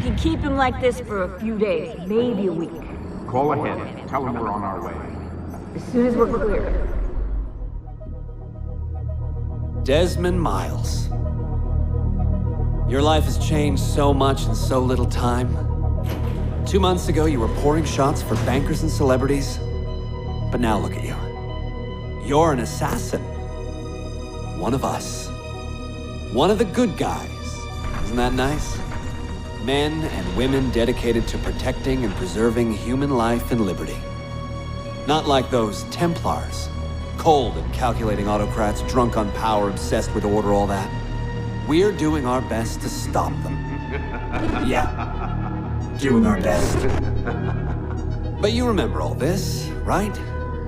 can keep him like this for a few days, maybe a week. Call ahead. Tell him we're on our way. As soon as we're clear. Desmond Miles. Your life has changed so much in so little time. 2 months ago, you were pouring shots for bankers and celebrities. But now look at you. You're an assassin. One of us. One of the good guys. Isn't that nice? Men and women dedicated to protecting and preserving human life and liberty. Not like those Templars. Cold and calculating autocrats, drunk on power, obsessed with order, all that. We're doing our best to stop them. Yeah. Doing our best. But you remember all this, right?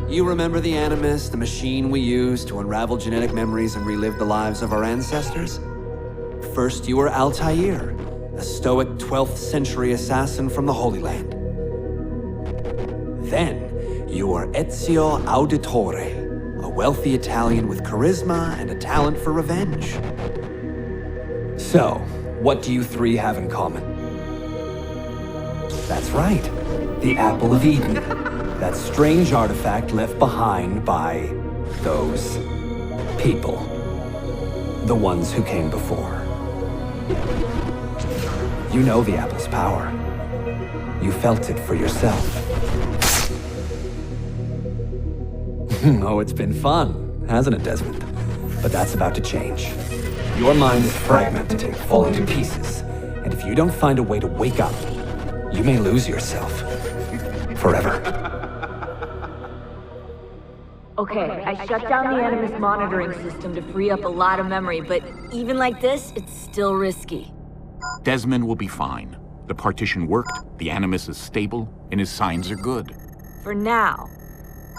You remember the Animus, the machine we used to unravel genetic memories and relive the lives of our ancestors? First, you were Altair, a stoic 12th century assassin from the Holy Land. Then, you were Ezio Auditore, a wealthy Italian with charisma and a talent for revenge. So, what do you three have in common? That's right, the Apple of Eden. That strange artifact left behind by those people. The ones who came before. You know the apple's power. You felt it for yourself. Oh, it's been fun, hasn't it, Desmond? But that's about to change. Your mind is fragmented, falling to pieces. And if you don't find a way to wake up, you may lose yourself. Forever. Okay, I shut down the Animus monitoring system to free up a lot of memory, but even like this, it's still risky. Desmond will be fine. The partition worked, the Animus is stable, and his signs are good. For now.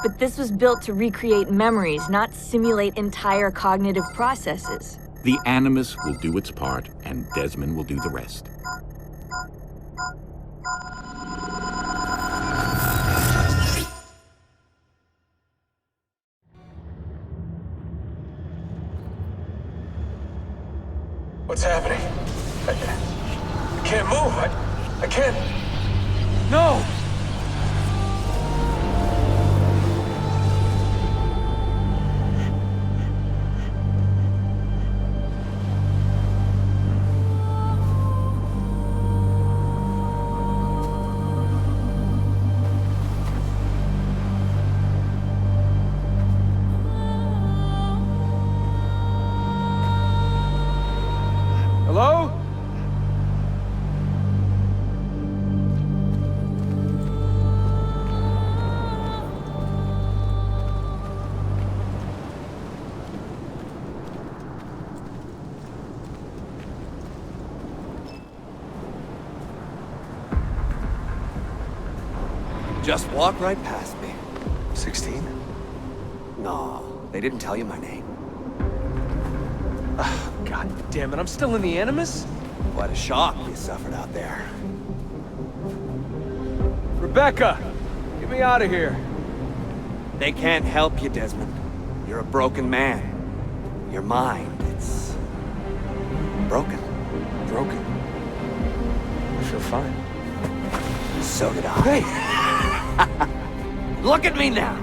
But this was built to recreate memories, not simulate entire cognitive processes. The Animus will do its part, and Desmond will do the rest. What's happening? I can't move. I can't. No! Hello? Just walk right past me. 16? No, they didn't tell you my name. God damn it, I'm still in the Animus? What a shock you suffered out there. Rebecca! Get me out of here. They can't help you, Desmond. You're a broken man. Your mind, it's... broken. Broken. I feel fine. So did I. Hey! Look at me now!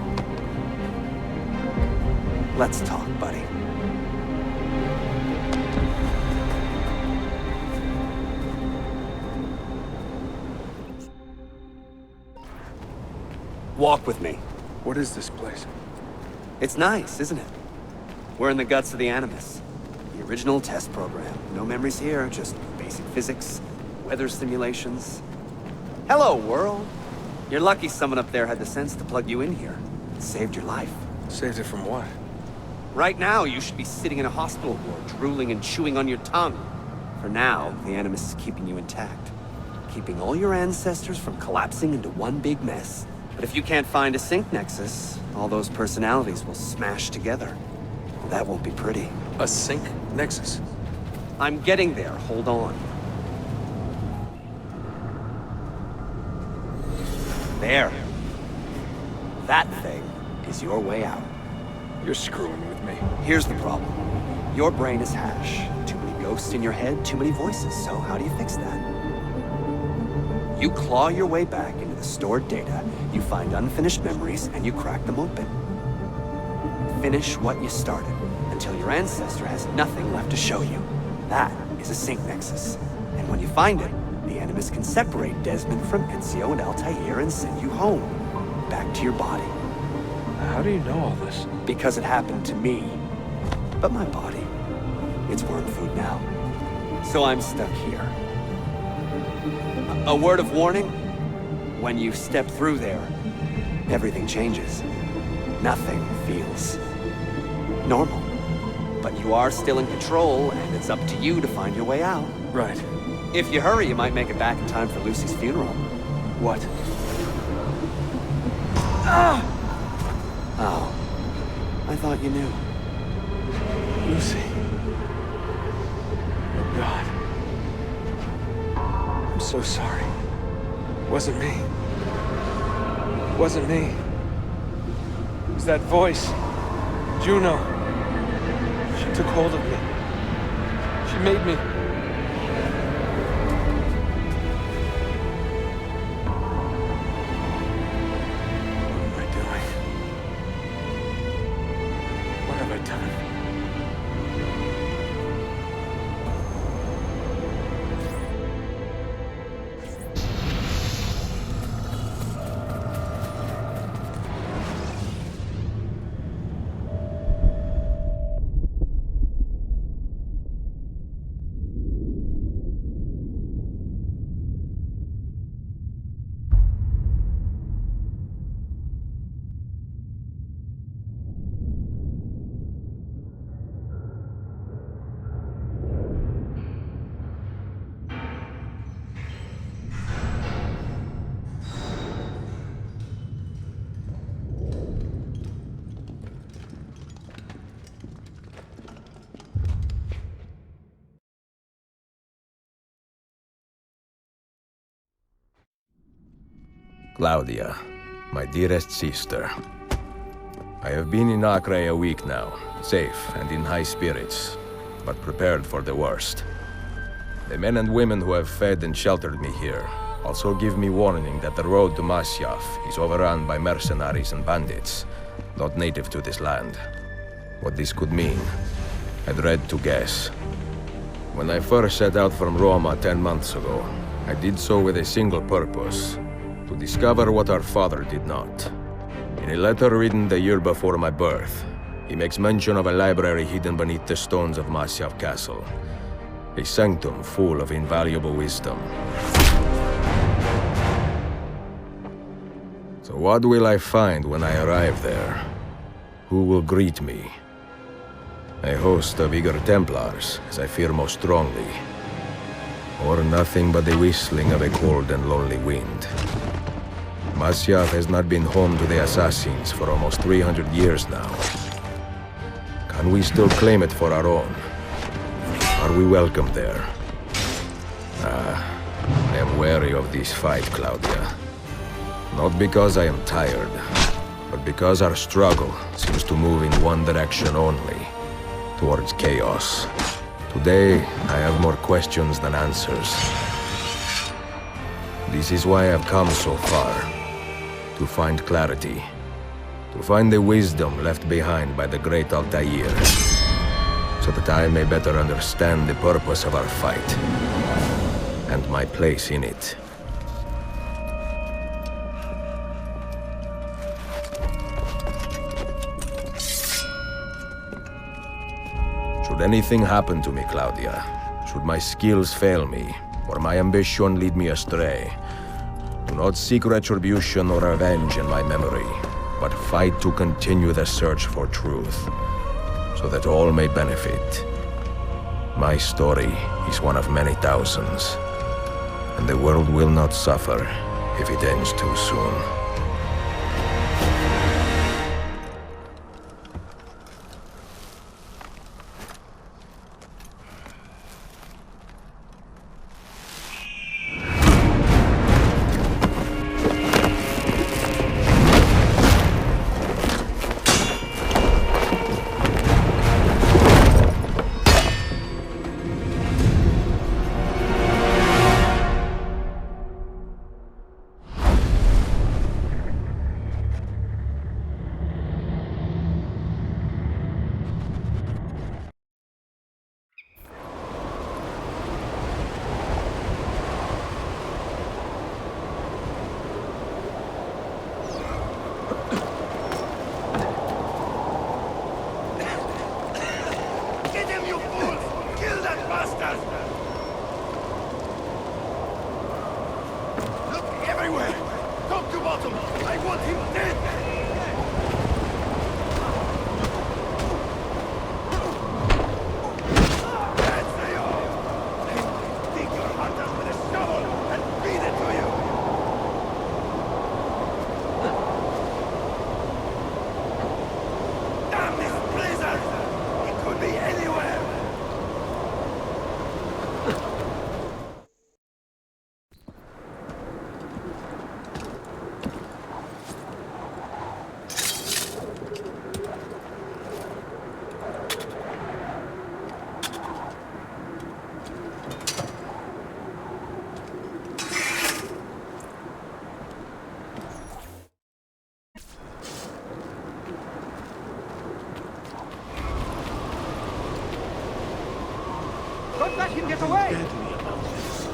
Let's talk, buddy. Walk with me. What is this place? It's nice, isn't it? We're in the guts of the Animus. The original test program. No memories here, just basic physics, weather simulations. Hello, world. You're lucky someone up there had the sense to plug you in here. It saved your life. Saved it from what? Right now, you should be sitting in a hospital ward, drooling and chewing on your tongue. For now, the Animus is keeping you intact. Keeping all your ancestors from collapsing into one big mess. But if you can't find a sync nexus, all those personalities will smash together. That won't be pretty. A sync nexus? I'm getting there, hold on. There. That thing is your way out. You're screwing with me. Here's the problem. Your brain is hash. Too many ghosts in your head, too many voices. So how do you fix that? You claw your way back into the stored data, you find unfinished memories, and you crack them open. Finish what you started, until your ancestor has nothing left to show you. That is a sync nexus. And when you find it, the Animus can separate Desmond from Ezio and Altair and send you home. Back to your body. How do you know all this? Because it happened to me. But my body, it's worm food now. So I'm stuck here. A word of warning? When you step through there, everything changes. Nothing feels normal. But you are still in control, and it's up to you to find your way out. Right. If you hurry, you might make it back in time for Lucy's funeral. What? Oh. I thought you knew. Lucy. Oh, God. I'm so sorry. It wasn't me. It wasn't me. It was that voice. Juno. She took hold of me. She made me... What am I doing? What have I done? Claudia, my dearest sister. I have been in Acre a week now, safe and in high spirits, but prepared for the worst. The men and women who have fed and sheltered me here also give me warning that the road to Masyaf is overrun by mercenaries and bandits, not native to this land. What this could mean, I dread to guess. When I first set out from Roma 10 months ago, I did so with a single purpose: to discover what our father did not. In a letter written the year before my birth, he makes mention of a library hidden beneath the stones of Masyaf Castle. A sanctum full of invaluable wisdom. So what will I find when I arrive there? Who will greet me? A host of eager Templars, as I fear most strongly. Or nothing but the whistling of a cold and lonely wind. Masyaf has not been home to the assassins for almost 300 years now. Can we still claim it for our own? Are we welcome there? I am wary of this fight, Claudia. Not because I am tired, but because our struggle seems to move in one direction only, towards chaos. Today, I have more questions than answers. This is why I've come so far. To find clarity. To find the wisdom left behind by the great Altair. So that I may better understand the purpose of our fight. And my place in it. Should anything happen to me, Claudia, should my skills fail me, or my ambition lead me astray, do not seek retribution or revenge in my memory, but fight to continue the search for truth, so that all may benefit. My story is one of many thousands, and the world will not suffer if it ends too soon. Don't let him get away! Deadly about this.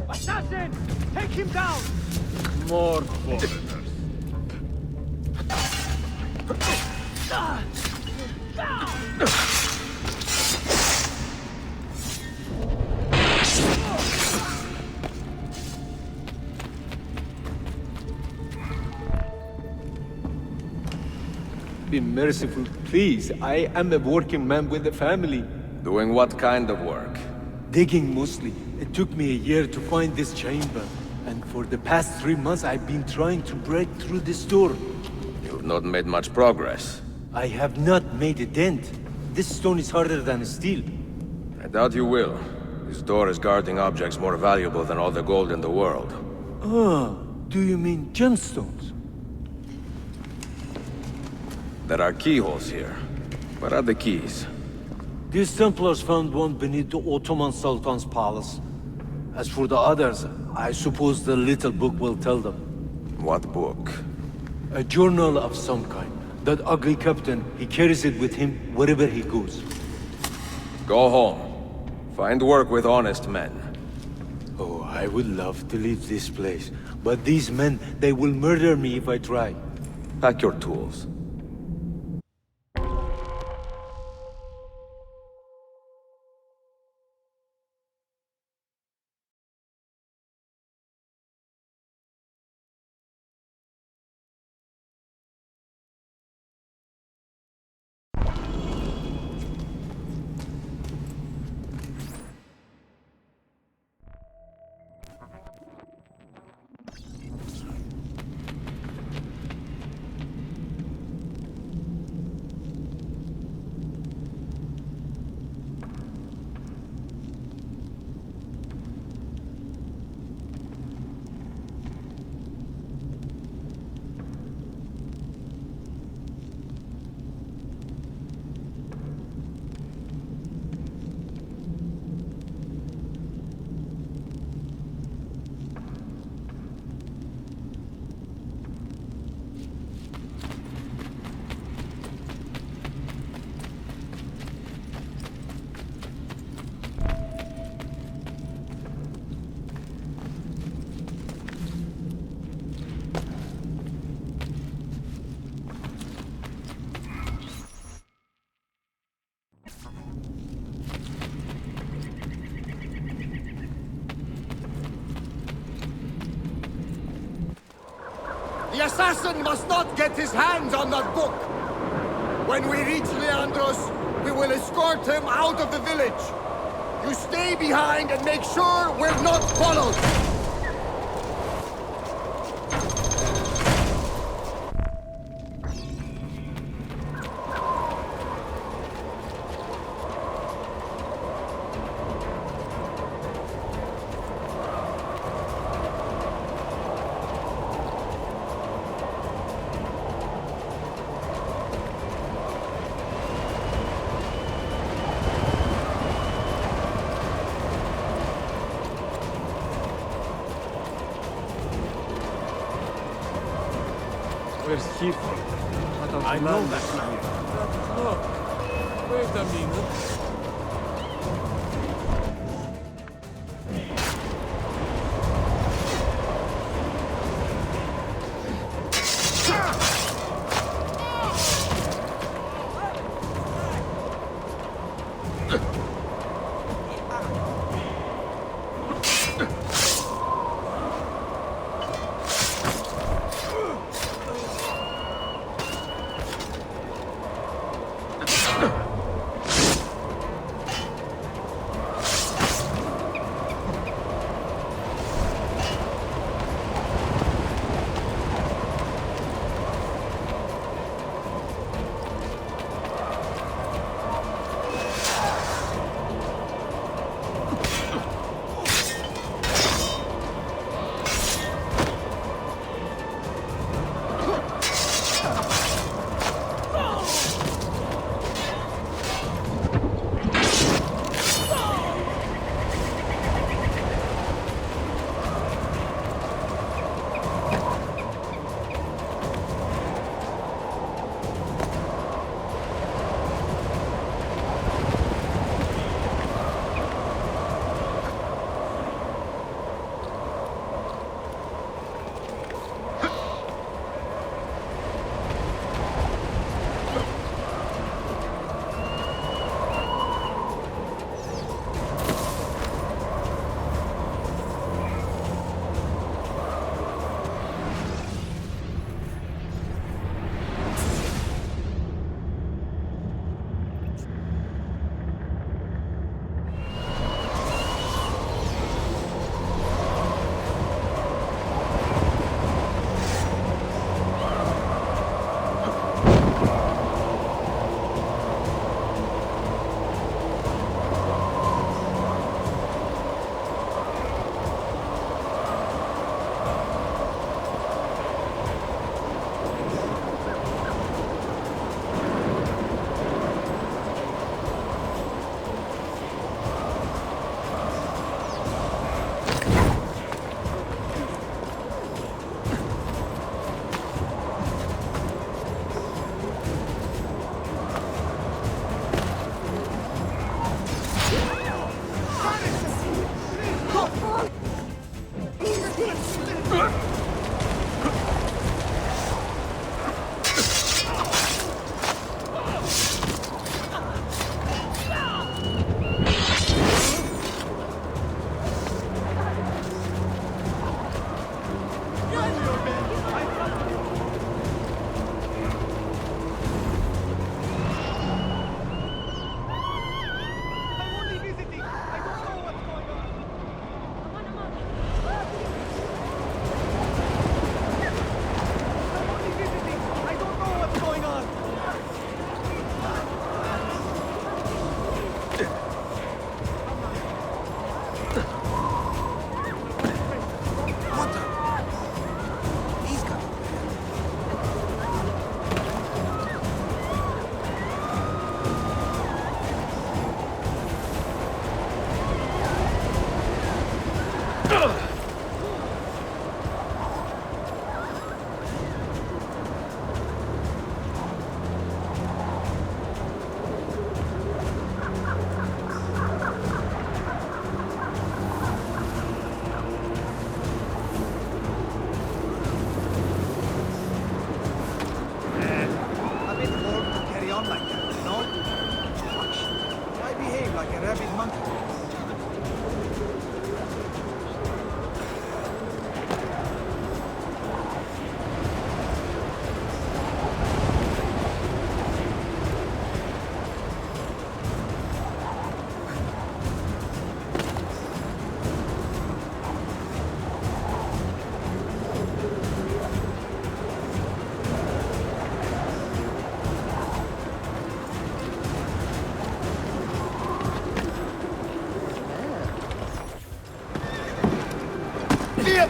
Assassin! Take him down! More foreigners. Be merciful, please. I am a working man with a family. Doing what kind of work? Digging mostly. It took me a year to find this chamber. And for the past 3 months I've been trying to break through this door. You've not made much progress. I have not made a dent. This stone is harder than steel. I doubt you will. This door is guarding objects more valuable than all the gold in the world. Ah, do you mean gemstones? There are keyholes here. What are the keys? These Templars found one beneath the Ottoman Sultan's palace. As for the others, I suppose the little book will tell them. What book? A journal of some kind. That ugly captain, he carries it with him wherever he goes. Go home. Find work with honest men. Oh, I would love to leave this place. But these men, they will murder me if I try. Pack your tools. The assassin must not get his hands on that book! When we reach Leandros, we will escort him out of the village. You stay behind and make sure we're not followed! Where's he from? I know that man. Look, wait a minute.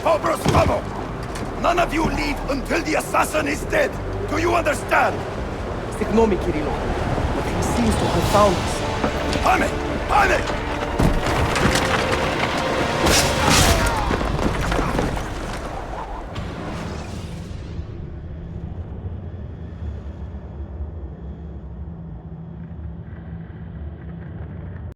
cobras come! None of you leave until the assassin is dead! Do you understand? Ignore me, Kirilo. But he seems to have found us. Ame! Ame!